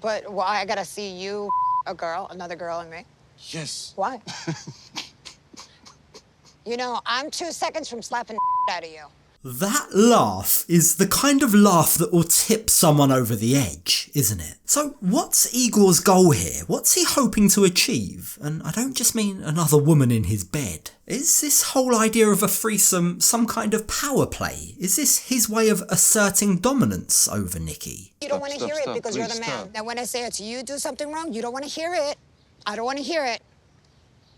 But why I gotta see you, a girl, another girl, and me? Yes. Why? You know, I'm 2 seconds from slapping out of you. That laugh is the kind of laugh that will tip someone over the edge, isn't it? So what's Igor's goal here? What's he hoping to achieve? And I don't just mean another woman in his bed. Is this whole idea of a threesome some kind of power play? Is this his way of asserting dominance over Nikki? You don't want to hear it because you're the man. Now when I say it's you do something wrong, you don't want to hear it. I don't want to hear it.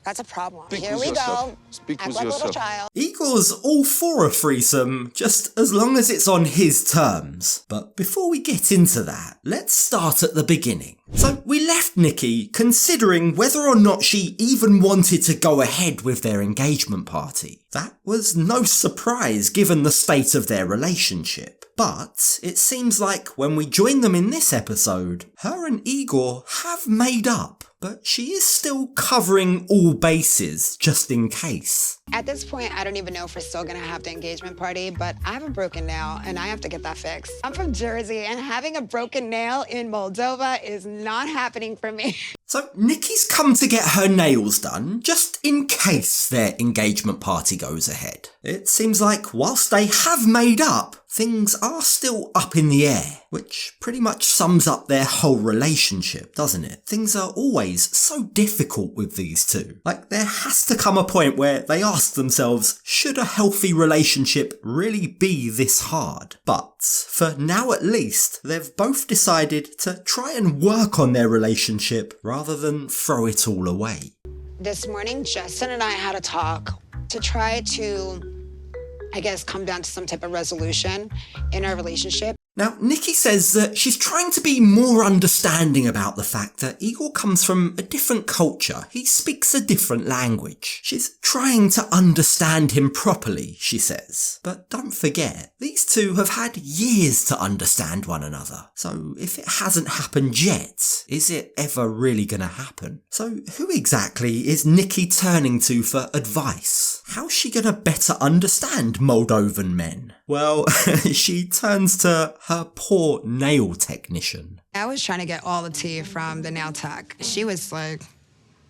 That's a problem. Here we go. Speak Act with like a little yourself. child. Igor's all for a threesome, just as long as it's on his terms. But before we get into that, let's start at the beginning. So we left Nikki considering whether or not she even wanted to go ahead with their engagement party. That was no surprise given the state of their relationship. But it seems like when we join them in this episode, her and Igor have made up. But she is still covering all bases, just in case. At this point, I don't even know if we're still gonna have the engagement party, but I have a broken nail and I have to get that fixed. I'm from Jersey and having a broken nail in Moldova is not happening for me. So Nikki's come to get her nails done, just in case their engagement party goes ahead. It seems like whilst they have made up, things are still up in the air, which pretty much sums up their whole relationship, doesn't it? Things are always so difficult with these two. Like, there has to come a point where they ask themselves, should a healthy relationship really be this hard? But for now at least, they've both decided to try and work on their relationship rather than throw it all away. This morning, Justin and I had a talk to try to, I guess, come down to some type of resolution in our relationship. Now, Nikki says that she's trying to be more understanding about the fact that Igor comes from a different culture. He speaks a different language. She's trying to understand him properly, she says. But don't forget, these two have had years to understand one another. So if it hasn't happened yet, is it ever really gonna happen? So who exactly is Nikki turning to for advice? How's she gonna better understand Moldovan men? Well, she turns to her poor nail technician. I was trying to get all the tea from the nail tech. She was like,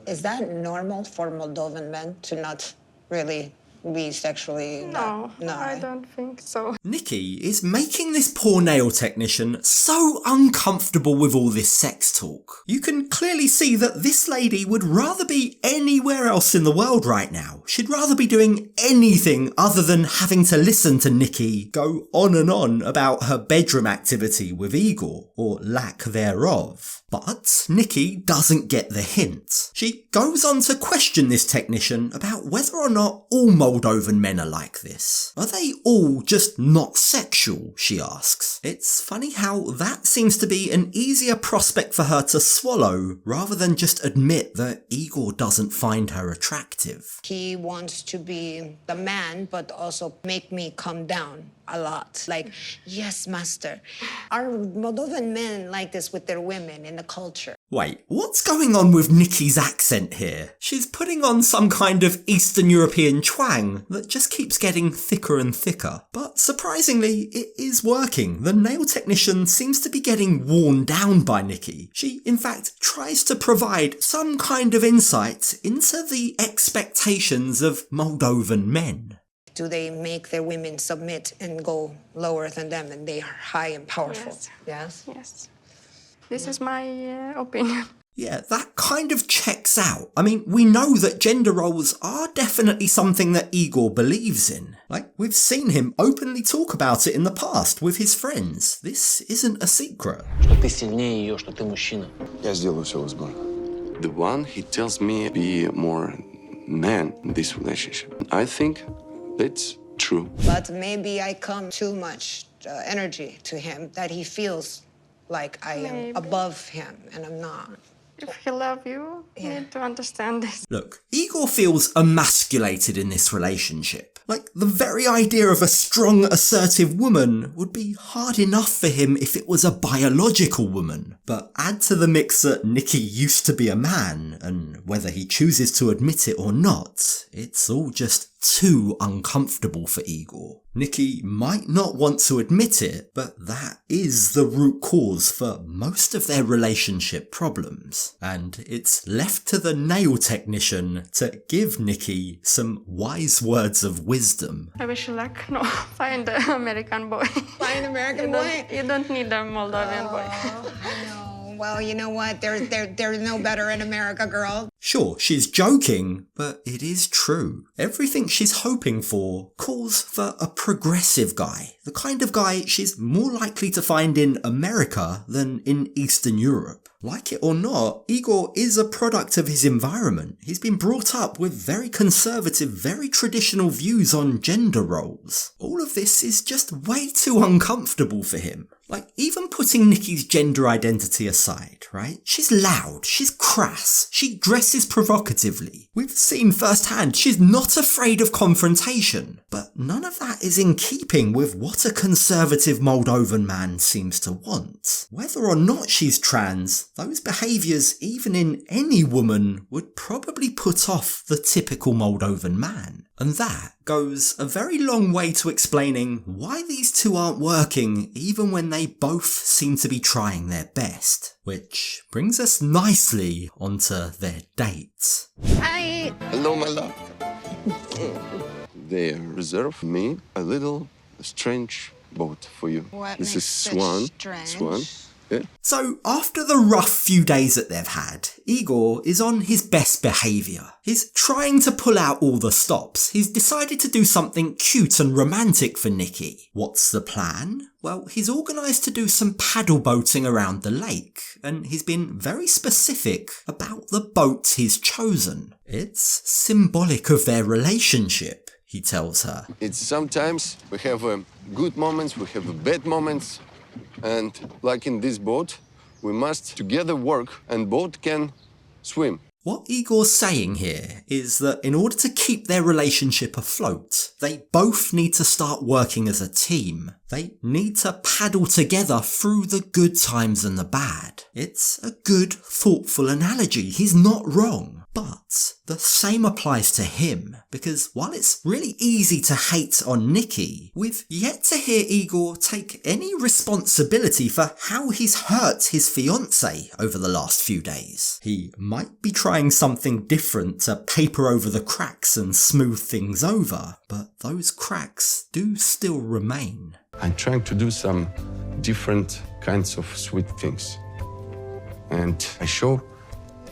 is that normal for Moldovan men to not really be sexually... No, I don't think so. Nikki is making this poor nail technician so uncomfortable with all this sex talk. You can clearly see that this lady would rather be anywhere else in the world right now. She'd rather be doing anything other than having to listen to Nikki go on and on about her bedroom activity with Igor, or lack thereof. But Nikki doesn't get the hint. She goes on to question this technician about whether or not all Moldovan men are like this. Are they all just not sexual, she asks. It's funny how that seems to be an easier prospect for her to swallow rather than just admit that Igor doesn't find her attractive. He wants to be the man, but also make me come down a lot. Like, yes, master. Are Moldovan men like this with their women in the culture? Wait, what's going on with Nikki's accent here? She's putting on some kind of Eastern European twang that just keeps getting thicker and thicker. But surprisingly, it is working. The nail technician seems to be getting worn down by Nikki. She, in fact, tries to provide some kind of insight into the expectations of Moldovan men. Do they make their women submit and go lower than them and they are high and powerful? Yes. Yes. This is my opinion. Yeah, that kind of checks out. I mean, we know that gender roles are definitely something that Igor believes in. Like, we've seen him openly talk about it in the past with his friends. This isn't a secret. Что ты сильнее ее, что ты мужчина. Я сделаю все возможное. The one he tells me be more man in this relationship. I think that's true. But maybe I come too much energy to him that he feels like I am above him and I'm not. If he loves you, you need to understand this. Look, Igor feels emasculated in this relationship. Like, the very idea of a strong, assertive woman would be hard enough for him if it was a biological woman. But add to the mix that Nikki used to be a man, and whether he chooses to admit it or not, it's all just too uncomfortable for Igor. Nikki might not want to admit it, but that is the root cause for most of their relationship problems. And it's left to the nail technician to give Nikki some wise words of wisdom. I wish you luck. No, find an American boy. Find an American boy? You don't need a Moldovan boy. I know. Well, you know what? There's no better in America, girl. Sure, she's joking, but it is true. Everything she's hoping for calls for a progressive guy. The kind of guy she's more likely to find in America than in Eastern Europe. Like it or not, Igor is a product of his environment. He's been brought up with very conservative, very traditional views on gender roles. All of this is just way too uncomfortable for him. Like, even putting Nikki's gender identity aside, right? She's loud, she's crass, she dresses provocatively. We've seen firsthand she's not afraid of confrontation. But none of that is in keeping with what a conservative Moldovan man seems to want. Whether or not she's trans, those behaviours, even in any woman, would probably put off the typical Moldovan man. And that goes a very long way to explaining why these two aren't working even when they both seem to be trying their best. Which brings us nicely onto their date. Hi. Hello, my love. They reserve me a little strange boat for you. What this makes is such Swan. strange? Swan. Yeah. So, after the rough few days that they've had, Igor is on his best behaviour. He's trying to pull out all the stops. He's decided to do something cute and romantic for Nikki. What's the plan? Well, he's organised to do some paddle boating around the lake, and he's been very specific about the boat he's chosen. It's symbolic of their relationship, he tells her. It's sometimes we have good moments, we have bad moments. And like in this boat, we must together work and both can swim. What Igor's saying here is that in order to keep their relationship afloat, they both need to start working as a team. They need to paddle together through the good times and the bad. It's a good, thoughtful analogy. He's not wrong. But the same applies to him, because while it's really easy to hate on Nikki, we've yet to hear Igor take any responsibility for how he's hurt his fiance over the last few days. He might be trying something different to paper over the cracks and smooth things over, but those cracks do still remain. I'm trying to do some different kinds of sweet things. And I show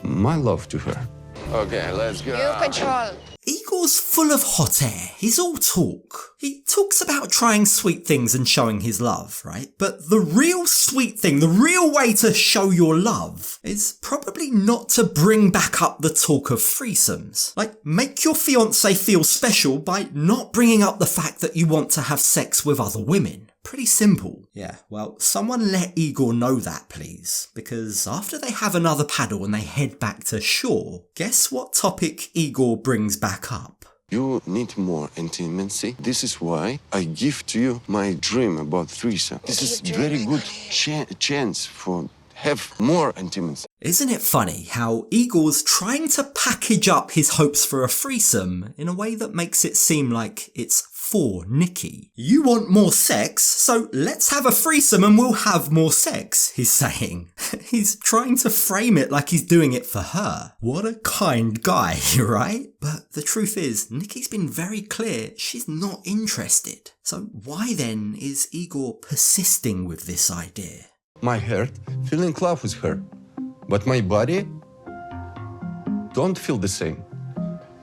my love to her. Okay, let's go. You control. Igor's full of hot air. He's all talk. He talks about trying sweet things and showing his love, right? But the real sweet thing, the real way to show your love is probably not to bring back up the talk of threesomes. Like, make your fiancé feel special by not bringing up the fact that you want to have sex with other women. Pretty simple. Yeah, well, someone let Igor know that, please. Because after they have another paddle and they head back to shore, guess what topic Igor brings back up? You need more intimacy. This is why I give to you my dream about threesome. This is very good chance for have more intimacy. Isn't it funny how Igor's trying to package up his hopes for a threesome in a way that makes it seem like it's for Nikki? You want more sex, so let's have a threesome and we'll have more sex, he's saying. He's trying to frame it like he's doing it for her. What a kind guy, right? But the truth is, Nikki's been very clear she's not interested. So why then is Igor persisting with this idea? My heart feel in love with her, but my body don't feel the same.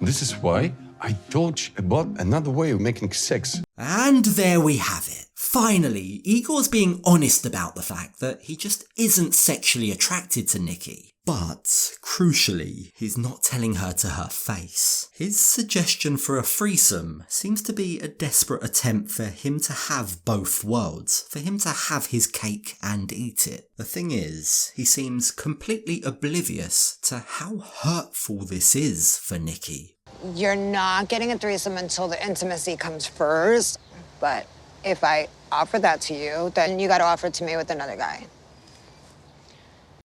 This is why I told you about another way of making sex. And there we have it. Finally, Igor's being honest about the fact that he just isn't sexually attracted to Nikki. But, crucially, he's not telling her to her face. His suggestion for a threesome seems to be a desperate attempt for him to have both worlds, for him to have his cake and eat it. The thing is, he seems completely oblivious to how hurtful this is for Nikki. You're not getting a threesome until the intimacy comes first. But if I offer that to you, then you got to offer it to me with another guy.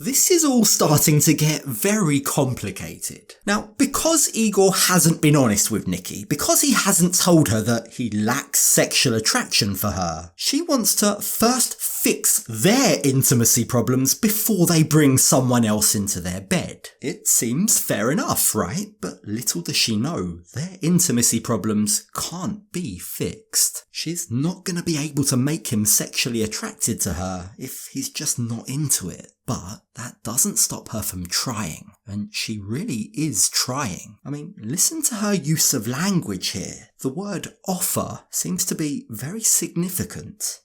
This is all starting to get very complicated. Now, because Igor hasn't been honest with Nikki, because he hasn't told her that he lacks sexual attraction for her, she wants to first fix their intimacy problems before they bring someone else into their bed. It seems fair enough, right? But little does she know, their intimacy problems can't be fixed. She's not going to be able to make him sexually attracted to her if he's just not into it. But that doesn't stop her from trying, and she really is trying. I mean, listen to her use of language here. The word offer seems to be very significant.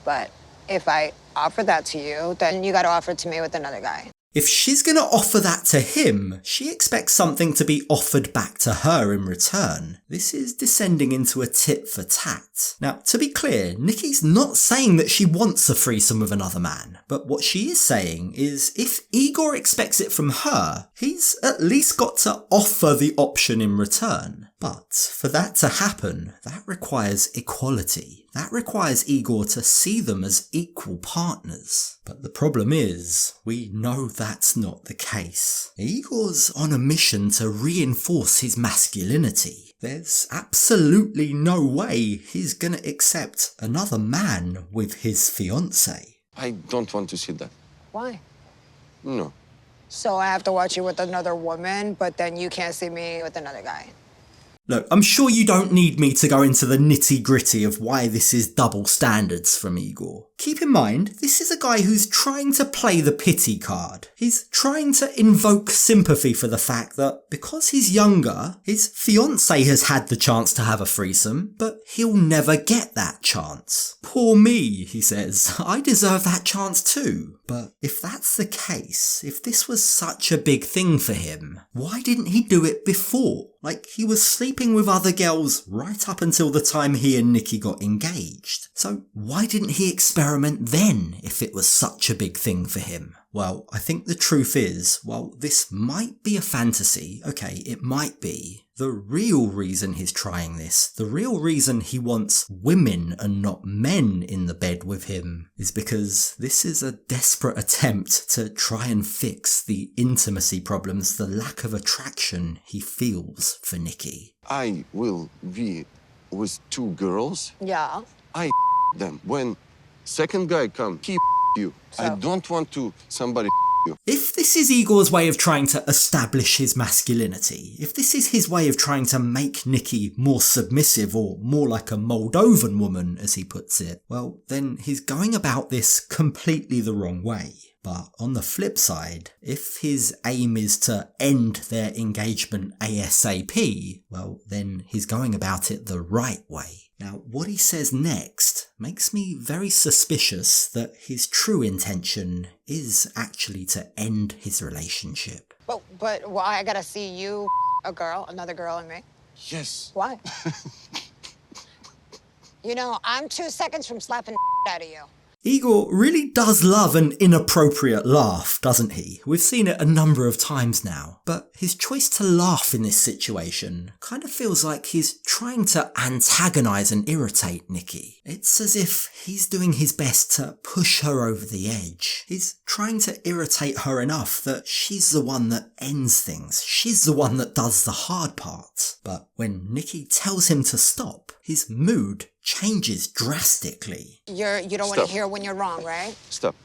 But if I offer that to you, then you got to offer it to me with another guy. If she's going to offer that to him, she expects something to be offered back to her in return. This is descending into a tit for tat. Now, to be clear, Nikki's not saying that she wants a threesome with another man, but what she is saying is if Igor expects it from her, he's at least got to offer the option in return. But for that to happen, that requires equality. That requires Igor to see them as equal partners. But the problem is, we know that's not the case. Igor's on a mission to reinforce his masculinity. There's absolutely no way he's gonna accept another man with his fiancée. I don't want to see that. Why? No. So I have to watch you with another woman, but then you can't see me with another guy. Look, I'm sure you don't need me to go into the nitty-gritty of why this is double standards from Igor. Keep in mind, this is a guy who's trying to play the pity card. He's trying to invoke sympathy for the fact that because he's younger, his fiancée has had the chance to have a threesome, but he'll never get that chance. Poor me, he says. I deserve that chance too. But if that's the case, if this was such a big thing for him, why didn't he do it before? Like, he was sleeping with other girls right up until the time he and Nikki got engaged. So why didn't he experiment then if it was such a big thing for him? Well, I think the truth is, while this might be a fantasy, okay, it might be, the real reason he's trying this, the real reason he wants women and not men in the bed with him, is because this is a desperate attempt to try and fix the intimacy problems, the lack of attraction he feels for Nikki. I will be with two girls. Yeah. I them. When second guy come, he you. I don't want to somebody you. If this is Igor's way of trying to establish his masculinity, if this is his way of trying to make Nikki more submissive or more like a Moldovan woman, as he puts it, well, then he's going about this completely the wrong way. But on the flip side, if his aim is to end their engagement ASAP, well, then he's going about it the right way. Now, what he says next makes me very suspicious that his true intention is actually to end his relationship. But why I gotta see you, a girl, another girl, and me? Yes. Why? You know, I'm 2 seconds from slapping out of you. Igor really does love an inappropriate laugh, doesn't he? We've seen it a number of times now. But his choice to laugh in this situation kind of feels like he's trying to antagonise and irritate Nikki. It's as if he's doing his best to push her over the edge. He's trying to irritate her enough that she's the one that ends things. She's the one that does the hard part. But when Nikki tells him to stop, his mood changes drastically. You don't want to hear when you're wrong, right? Stop.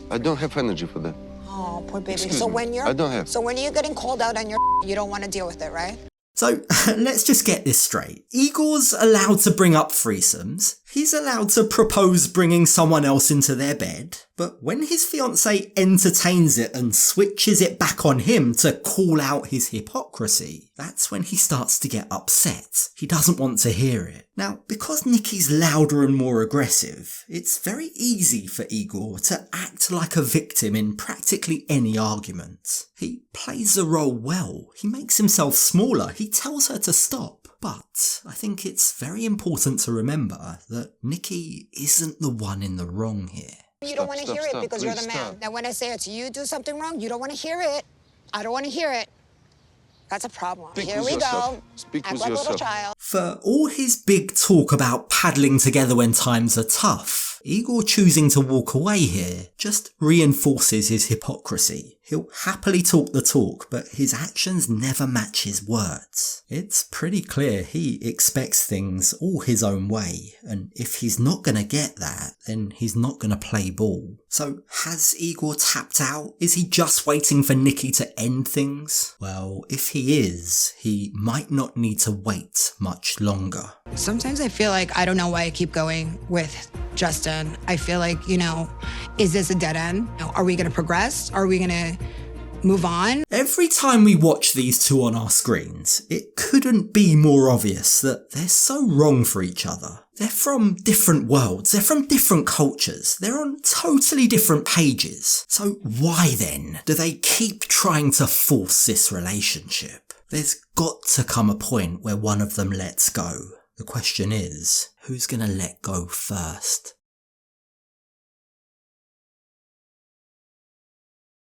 I don't have energy for that. Oh, poor baby. Excuse so me. when you're I don't have. So when you're getting called out on your you don't want to deal with it, right? So let's just get this straight. Igor's allowed to bring up threesomes. He's allowed to propose bringing someone else into their bed. But when his fiancée entertains it and switches it back on him to call out his hypocrisy, that's when he starts to get upset. He doesn't want to hear it. Now, because Nikki's louder and more aggressive, it's very easy for Igor to act like a victim in practically any argument. He plays the role well. He makes himself smaller. He tells her to stop. But I think it's very important to remember that Nikki isn't the one in the wrong here. You don't want to hear it because you're the man. Stop. Now when I say it's you do something wrong, you don't want to hear it. I don't want to hear it. That's a problem. Speak Here with we yourself. go. Speak Act with like a yourself. little child. For all his big talk about paddling together when times are tough, Igor choosing to walk away here just reinforces his hypocrisy. He'll happily talk the talk, but his actions never match his words. It's pretty clear he expects things all his own way, and if he's not gonna get that, then he's not gonna play ball. So has Igor tapped out? Is he just waiting for Nikki to end things? Well, if he is, he might not need to wait much longer. Sometimes I feel like I don't know why I keep going with Justin. I feel like, is this a dead end? Are we gonna progress? Are we gonna move on? Every time we watch these two on our screens, it couldn't be more obvious that they're so wrong for each other. They're from different worlds, they're from different cultures, they're on totally different pages. So why then do they keep trying to force this relationship? There's got to come a point where one of them lets go. The question is, who's gonna let go first?